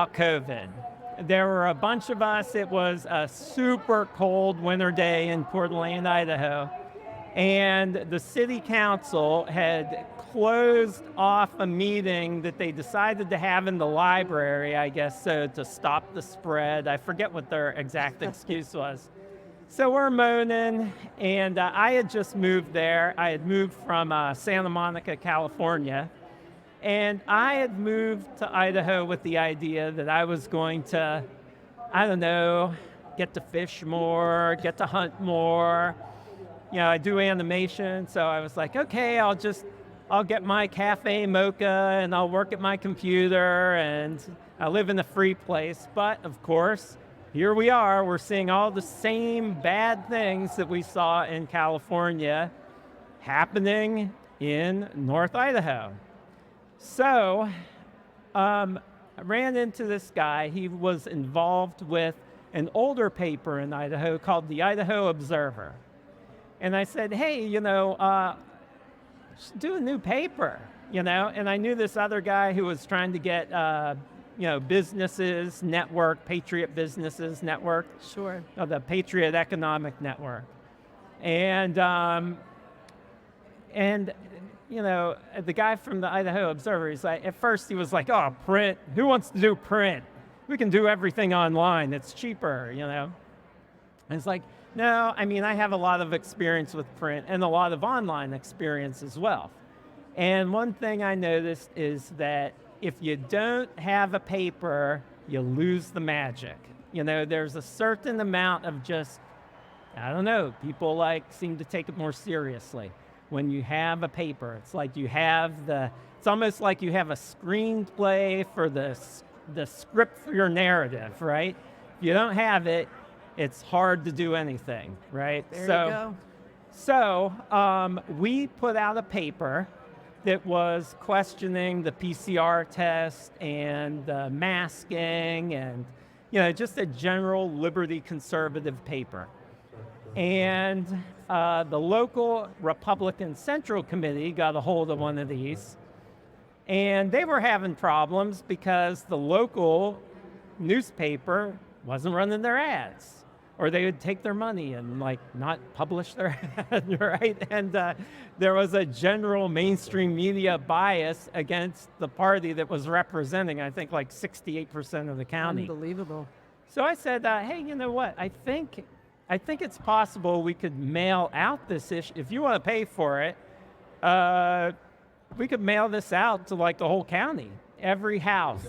about COVID. There were a bunch of us. It was a super cold winter day in Coeur d'Alene, Idaho. And the city council had closed off a meeting that they decided to have in the library, I guess, so to stop the spread. I forget what their exact excuse was. So we're moaning, and I had just moved there. I had moved from Santa Monica, California. And I had moved to Idaho with the idea that I was going to, I don't know, get to fish more, get to hunt more. You know, I do animation, so I was like, okay, I'll get my cafe mocha and I'll work at my computer and I live in a free place. But of course, here we are, we're seeing all the same bad things that we saw in California happening in North Idaho. So I ran into this guy. He was involved with an older paper in Idaho called the Idaho Observer. And I said, hey, do a new paper, And I knew this other guy who was trying to get, businesses network, Patriot Businesses Network. Sure. The Patriot Economic Network. And the guy from the Idaho Observer, he's like, at first he was like, oh, print, who wants to do print? We can do everything online, it's cheaper, And it's like, no, I have a lot of experience with print and a lot of online experience as well. And one thing I noticed is that if you don't have a paper, you lose the magic. There's a certain amount of just, people seem to take it more seriously. When you have a paper, it's like it's almost like you have a screenplay for the script for your narrative, right? If you don't have it, it's hard to do anything, right? There you go. So we put out a paper that was questioning the PCR test and the masking and, just a general liberty conservative paper. And the local Republican Central Committee got a hold of one of these, and they were having problems because the local newspaper wasn't running their ads, or they would take their money and not publish their ad, right? And there was a general mainstream media bias against the party that was representing, I think, 68% of the county. Unbelievable. So I said, hey, you know what? I think it's possible we could mail out this issue. If you want to pay for it, we could mail this out to the whole county, every house.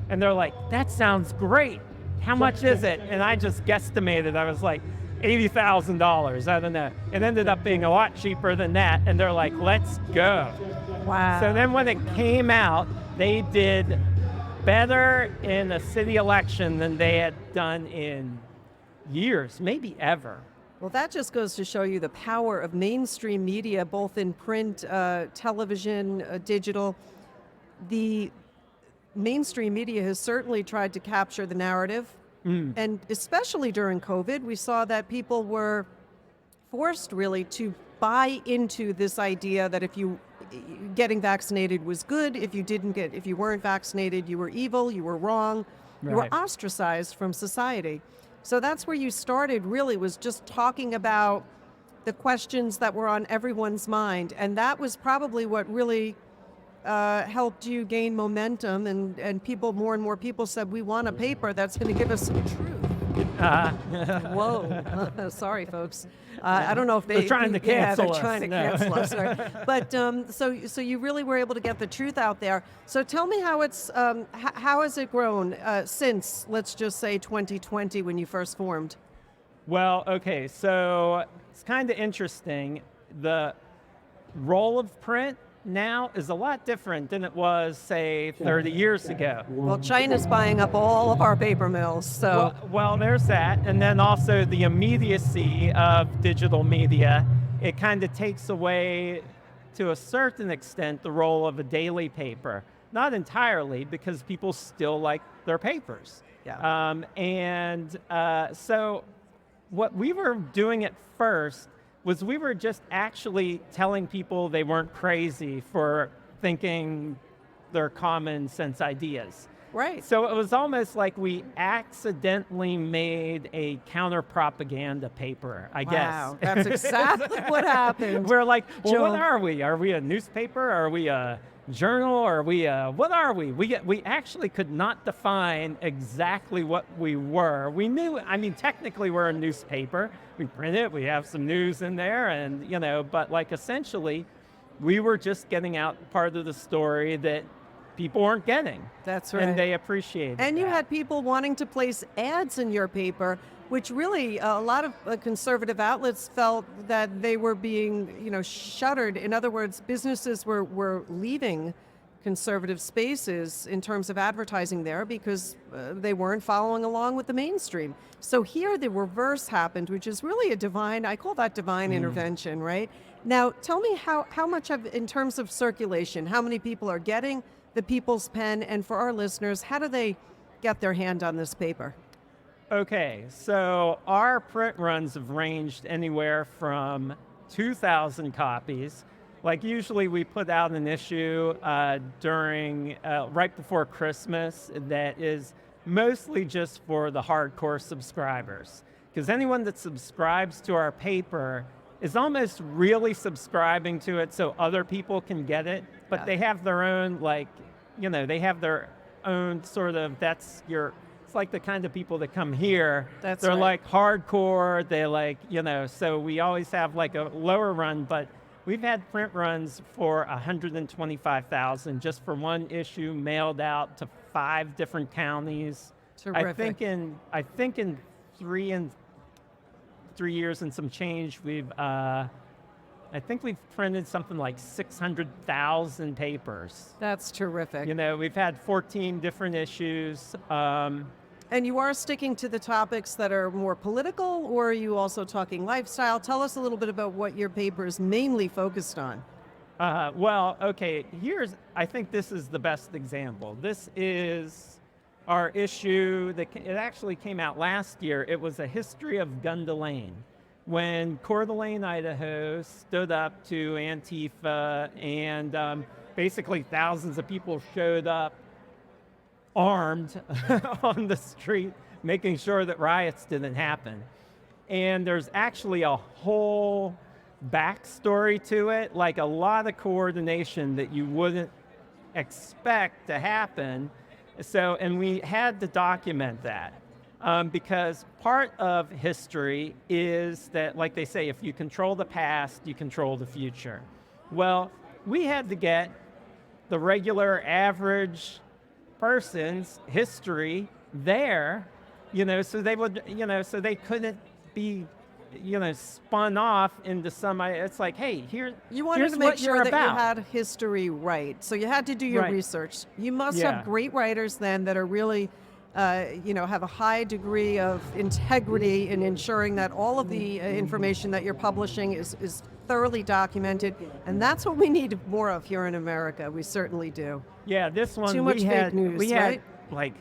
And they're like, that sounds great. How much is it? And I just guesstimated. I was like, $80,000. I don't know. It ended up being a lot cheaper than that. And they're like, let's go. Wow. So then when it came out, they did better in a city election than they had done in years, maybe ever. Well, that just goes to show you the power of mainstream media, both in print, television, digital. The mainstream media has certainly tried to capture the narrative. And especially during COVID, we saw that people were forced really to buy into this idea that if you getting vaccinated was good, if you weren't vaccinated, you were evil, you were wrong, you were ostracized from society. So that's where you started, really, was just talking about the questions that were on everyone's mind. And that was probably what really helped you gain momentum. And more and more people said, we want a paper that's going to give us some truth. Whoa. Sorry, folks. I don't know if they're trying to cancel us. Yeah, they're trying to cancel us. Right. But so you really were able to get the truth out there. So tell me how has it grown since, let's just say, 2020 when you first formed? Well, okay, so it's kind of interesting. The role of print now is a lot different than it was, say, 30 years ago. Well, China's buying up all of our paper mills, so... Well, there's that. And then also the immediacy of digital media. It kind of takes away, to a certain extent, the role of a daily paper. Not entirely, because people still like their papers. Yeah. So what we were doing at first was we were just actually telling people they weren't crazy for thinking their common sense ideas. Right. So it was almost like we accidentally made a counter-propaganda paper, I guess. Wow, that's exactly what happened. We're like, well, what Joel. are we? Are we a newspaper? Are we a journal? Are we what are we? We actually could not define exactly what we were. We knew, I mean, technically we're a newspaper. We print it, we have some news in there, and, but like essentially, we were just getting out part of the story that people weren't getting. That's right. And they appreciated And you that. had people wanting to place ads in your paper, which really a lot of conservative outlets felt that they were being, shuttered. In other words, businesses were leaving conservative spaces in terms of advertising there because they weren't following along with the mainstream. So here the reverse happened, which is really I call that divine intervention, right? Now, tell me how much in terms of circulation, how many people are getting the People's Pen, and for our listeners, how do they get their hand on this paper? Okay, so our print runs have ranged anywhere from 2,000 copies. Like usually we put out an issue during, right before Christmas that is mostly just for the hardcore subscribers. Because anyone that subscribes to our paper is almost really subscribing to it so other people can get it, but Yeah. they have their own, they have their own sort of, it's like the kind of people that come here. That's They're right. like hardcore, so we always have like a lower run, but we've had print runs for 125,000 just for one issue mailed out to 5 different counties. Terrific. I think in 3 years and some change, I think we've printed something like 600,000 papers. That's terrific. We've had 14 different issues. And you are sticking to the topics that are more political, or are you also talking lifestyle? Tell us a little bit about what your paper is mainly focused on. Well, okay, I think this is the best example. This is our issue it actually came out last year. It was a history of Gun Lane. When Coeur d'Alene, Idaho stood up to Antifa and basically thousands of people showed up armed on the street, making sure that riots didn't happen. And there's actually a whole backstory to it, like a lot of coordination that you wouldn't expect to happen. So, and we had to document that. Because part of history is that, like they say, if you control the past, you control the future. Well, we had to get the regular, average person's history there, so they would, so they couldn't be, spun off into it's like, hey, You wanted here's to make what sure you're that about. you had history right. So you had to do your Right. research. You must Yeah. have great writers then that are really, have a high degree of integrity in ensuring that all of the information that you're publishing is thoroughly documented. And that's what we need more of here in America. We certainly do. Yeah, this one Too much we fake had, news, we right? had like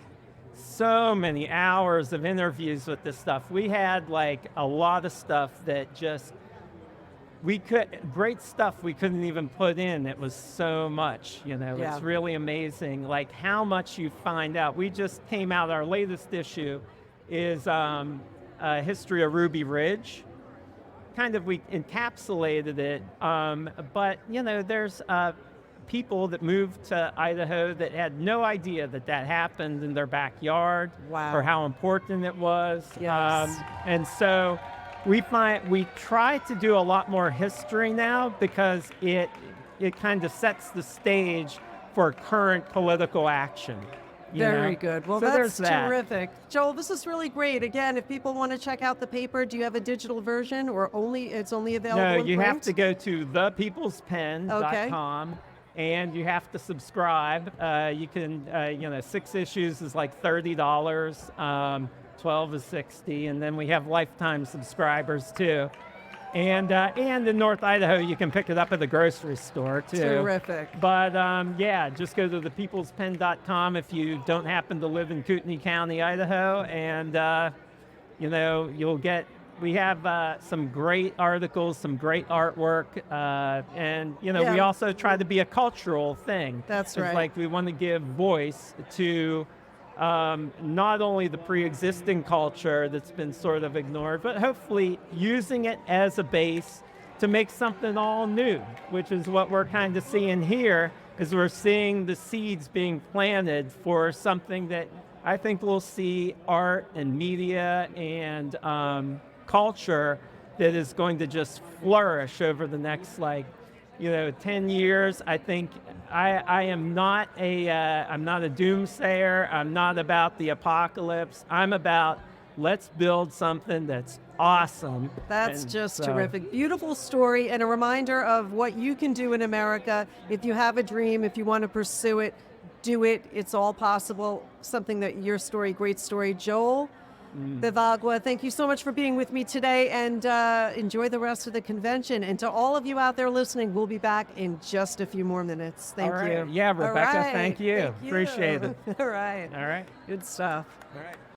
so many hours of interviews with this stuff. We had like a lot of stuff that just great stuff we couldn't even put in. It was so much, Yeah. It's really amazing, like how much you find out. We just came out, our latest issue is a history of Ruby Ridge. Kind of, we encapsulated it, but there's people that moved to Idaho that had no idea that happened in their backyard. Wow. Or how important it was. Yes. And so we try to do a lot more history now because it kind of sets the stage for current political action. Very good. Well, So that's there's that. terrific. Joel, this is really great. Again, if people want to check out the paper, do you have a digital version or it's only available No, in you print? have to go to thepeoplespen.com and you have to subscribe. You can, 6 issues is like $30, 12 is $60, and then we have lifetime subscribers too. And in North Idaho, you can pick it up at the grocery store too. Terrific. But just go to thepeoplespen.com if you don't happen to live in Kootenai County, Idaho, and you'll get. We have some great articles, some great artwork, and we Yeah. also try to be a cultural thing. That's It's right. like we want to give voice to not only the pre-existing culture that's been sort of ignored, but hopefully using it as a base to make something all new, which is what we're kind of seeing here, is we're seeing the seeds being planted for something that I think we'll see art and media and culture that is going to just flourish over the next 10 years. I think I am not I'm not a doomsayer. I'm not about the apocalypse. I'm about let's build something that's awesome. That's And just so- terrific. Beautiful story and a reminder of what you can do in America. If you have a dream, if you want to pursue it, do it. It's all possible. Something that your story, great story. Joel Bevacqua, thank you so much for being with me today, and enjoy the rest of the convention. And to all of you out there listening, we'll be back in just a few more minutes. Thank All right. you. Yeah, All Rebecca, right. thank you. Thank you. Appreciate it. All right. All right. Good stuff. All right.